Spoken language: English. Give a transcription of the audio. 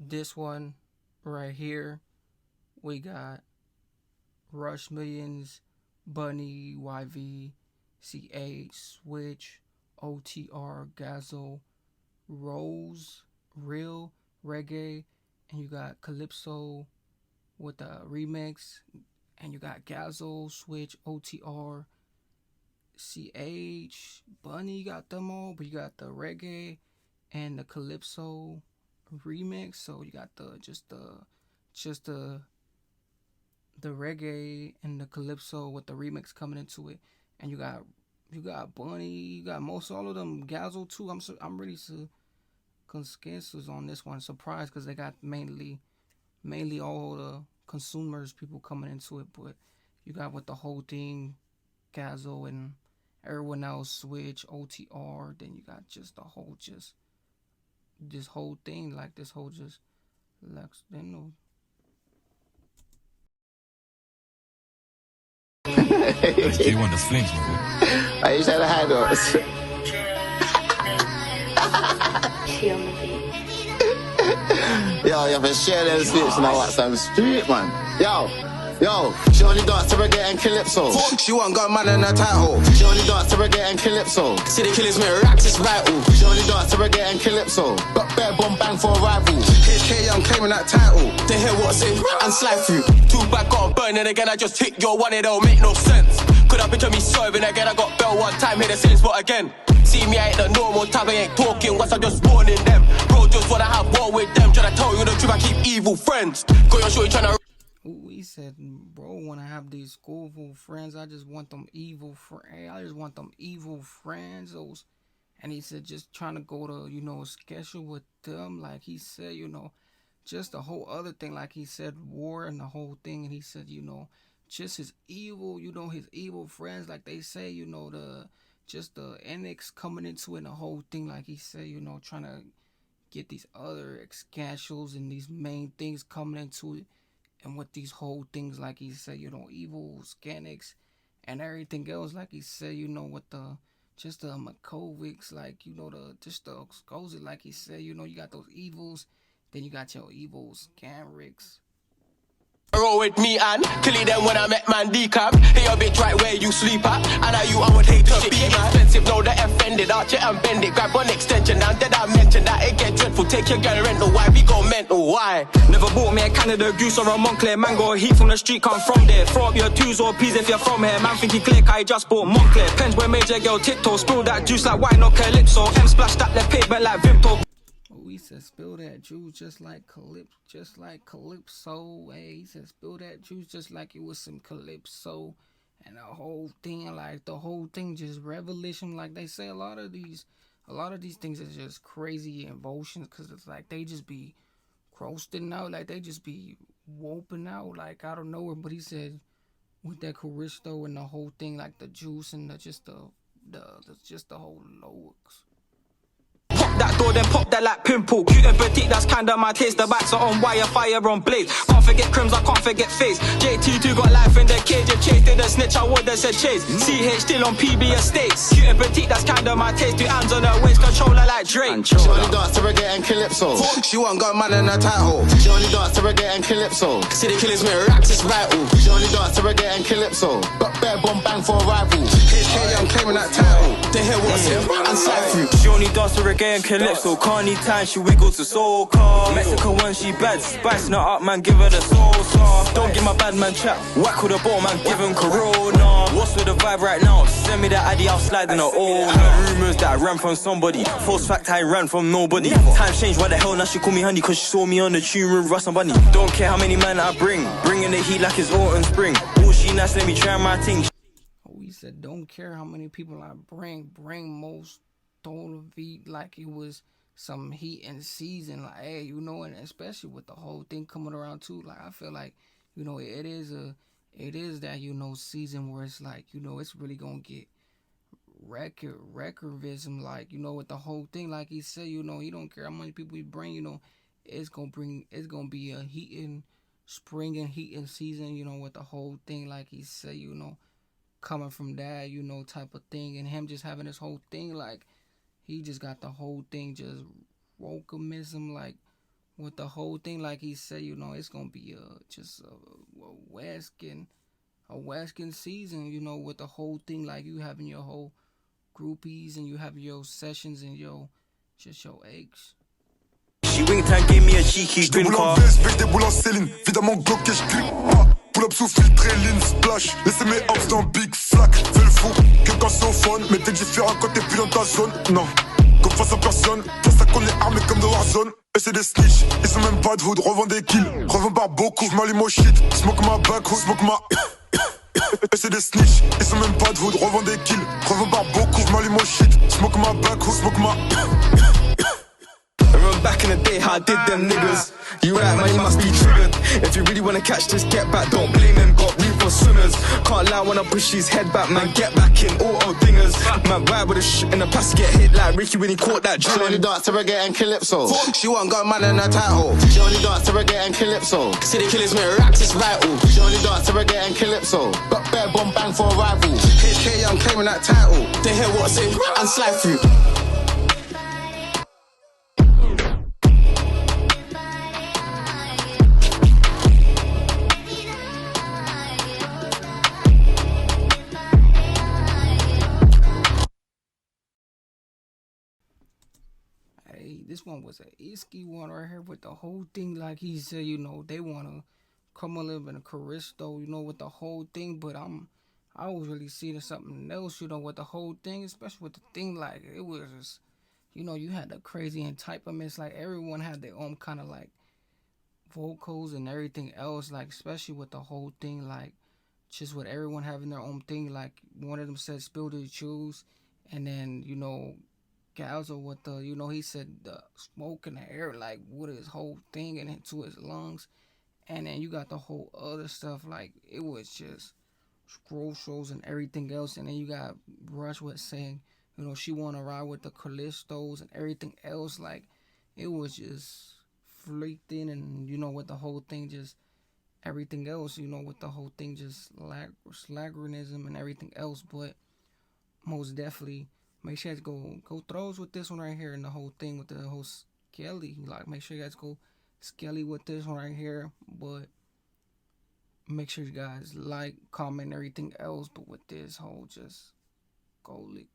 this one right here, we got Rush Millions, Buni, YV, CH, Switch, OTR, GAZO, Rose, Real, Reggae, and you got Calypso with the remix, and you got GAZO, Switch, OTR, CH, Buni, you got them all, but you got the Reggae and the Calypso remix. So you got the Reggae and the Calypso with the remix coming into it, and you got Buni, you got most all of them, GAZO too. I'm really consensus on this one. Surprised because they got mainly all the consumers, people coming into it, but you got with the whole thing, GAZO and everyone else, Switch, OTR. Then you got just the whole this whole thing, like this whole just Lex. They know. You want the flings, man? I used to have the high doors. Yo, you have to share them slips and I watch some street, man. Yo, she only dance to reggae and calypso. She want got man in her title. She only dance to reggae and calypso. See the killers make raps, it's vital. She only dance to reggae and calypso. Got bare bomb bang for a rival. HK Young claiming that title. They hear what's it and slide through. Too bad got burn and again I just hit your one, it don't make no sense. Could have picture me swerving again, I got bell one time, hit the same spot again. See me, I ain't the normal type, I ain't talking once I just warning them. Bro, just wanna have war with them. Tryna tell you the truth, I keep evil friends. Got your shorty tryna. He said, bro, when I have these schoolful friends, I just want them evil friends. I just want them evil friends. And he said, just trying to go to, schedule with them. Like he said, just the whole other thing. Like he said, war and the whole thing. And he said, just his evil, his evil friends. Like they say, the NX coming into it and the whole thing. Like he said, trying to get these other schedules and these main things coming into it. And with these whole things, like he said, evil Scanics and everything else, like he said, with the Makovics, like, the Scozy, like he said, you got those evils, then you got your evil Scanrics. Roll with me and kill it them when I met man decap. Hey, your bitch right where you sleep at. And now you, I would hate to be expensive. No, the offended, arch it and bend it. Grab one extension and did I mention that it get dreadful. Take your girl rental, why we go mental, why? Never bought me a Canada Goose or a Montclair mango. Heat from the street, come from there. Throw up your twos or peas if you're from here. Man think he click, I just bought Montclair. Pens where major girl tiptoe. Spill that juice like wine or Calypso. M splash that left pavement like Vimto. He said, spill that juice just like Calypso. Hey, he said, spill that juice just like it was some Calypso. And the whole thing just revelation. Like they say, a lot of these things is just crazy emotions, because it's like they just be roasting out, like they just be whooping out like out of nowhere. But he said, with that Caristo and the whole thing, like the juice and the whole looks. Pop that door, then pop that like pimple. Cute and petite, that's kinda my taste. The backs are on wire, fire on blaze. Can't forget crims, I can't forget face. JT2 got life in the cage. If Chase did a snitch, I would've said Chase. CH still on PB estates. Cute and petite, that's kinda my taste. Two hands on her waist, controller like Drake. She only dance to reggae and calypso. She want got man in her title. She only dance to reggae and calypso. See the killers make raps, it's vital. She only dance to reggae and calypso. Got bare bomb bang for a rival. HK Young claiming that title. They hear what's it and slide through. She only dance to reggae and calypso. Can't need time, she wiggles to soca. Mexican when she bad, spicing her up, man, give her the salsa. Don't give my bad man chat, whack with a ball, man, give him corona. What's with the vibe right now? Send me that addy, I'll slide in her old. Heard rumours that I ran from somebody. False fact, I ran from nobody. Times changed, why the hell now she call me honey? Cause she saw me on the tune with Russ and Buni. Don't care how many men I bring the heat like it's autumn spring. Oh, she nice, let me try my thing. He said, don't care how many people I bring most total beat like it was some heat and season. Like, hey, and especially with the whole thing coming around too, like I feel like, it is that, season where it's like, it's really gonna get recordivism, like, with the whole thing, like he said, he don't care how many people he bring, it's gonna be a heating spring and heating season, with the whole thing, like he said, coming from that, type of thing, and him just having this whole thing, like he just got the whole thing just wokeism, like with the whole thing, like he said, you know, it's gonna be just a Weskin season, you know, with the whole thing, like you having your whole groupies and you have your sessions and your just your eggs. She winked and gave me a cheeky grin Déboule en car. veste, je déboule en Céline. Évidemment, Glock et je clique pas. Pull up sous filtre et lean splash. Laissez mes hops dans Big Flack. Fais le fou, que quand c'est au phone. Mais t'es différent quand t'es plus dans ta zone. Non, comme face à personne. Toi, ça connaît armé comme de Warzone. Et c'est des snitch, ils sont même pas de hood. Revends des kills, revends par beaucoup. J'm'allume au shit, smoke ma backhoe, smoke ma. Et c'est des snitch, ils sont même pas de hood. Revends des kills, revends par beaucoup. J'm'allume au shit, smoke ma backhoe, smoke ma. I remember back in the day how I did them niggas. You right, man, you must be triggered. If you really wanna catch this, get back, don't blame them, got room for swimmers. Can't lie when I push his head back, man, get back in, auto dingers. Man, ride with a shit in the past, get hit like Ricky when he caught that She only drilling. dance to reggae and calypso. She want got man in her title. She only dance to reggae and calypso. City killers make racks, it's vital. She only dance to reggae and calypso. Got bare bomb bang for a rival. HK, I'm claiming that title. They hear what's in and slide through. Hey, this one was a isky one right here with the whole thing, like he said, you know, they wanna come a little bit of Caristo, you know, with the whole thing, but I was really seeing something else, you know, with the whole thing, especially with the thing, like it was just, you know, you had the crazy entitlements, like everyone had their own kind of like vocals and everything else, like especially with the whole thing, like just with everyone having their own thing, like one of them said spill the juice, and then, you know, GAZO with the, you know, he said the smoke in the air, like with his whole thing and into his lungs. And then you got the whole other stuff, like it was just scroll shows and everything else. And then you got Russ with saying, you know, she want to ride with the Calypsos and everything else. Like it was just freaked in, and you know, with the whole thing, just everything else, you know, with the whole thing, just slaggerism and everything else. But most definitely, make sure you guys go throws with this one right here, and the whole thing with the whole Skelly. Like, make sure you guys go Skelly with this one right here. But make sure you guys like, comment, everything else. But with this whole, just go lick.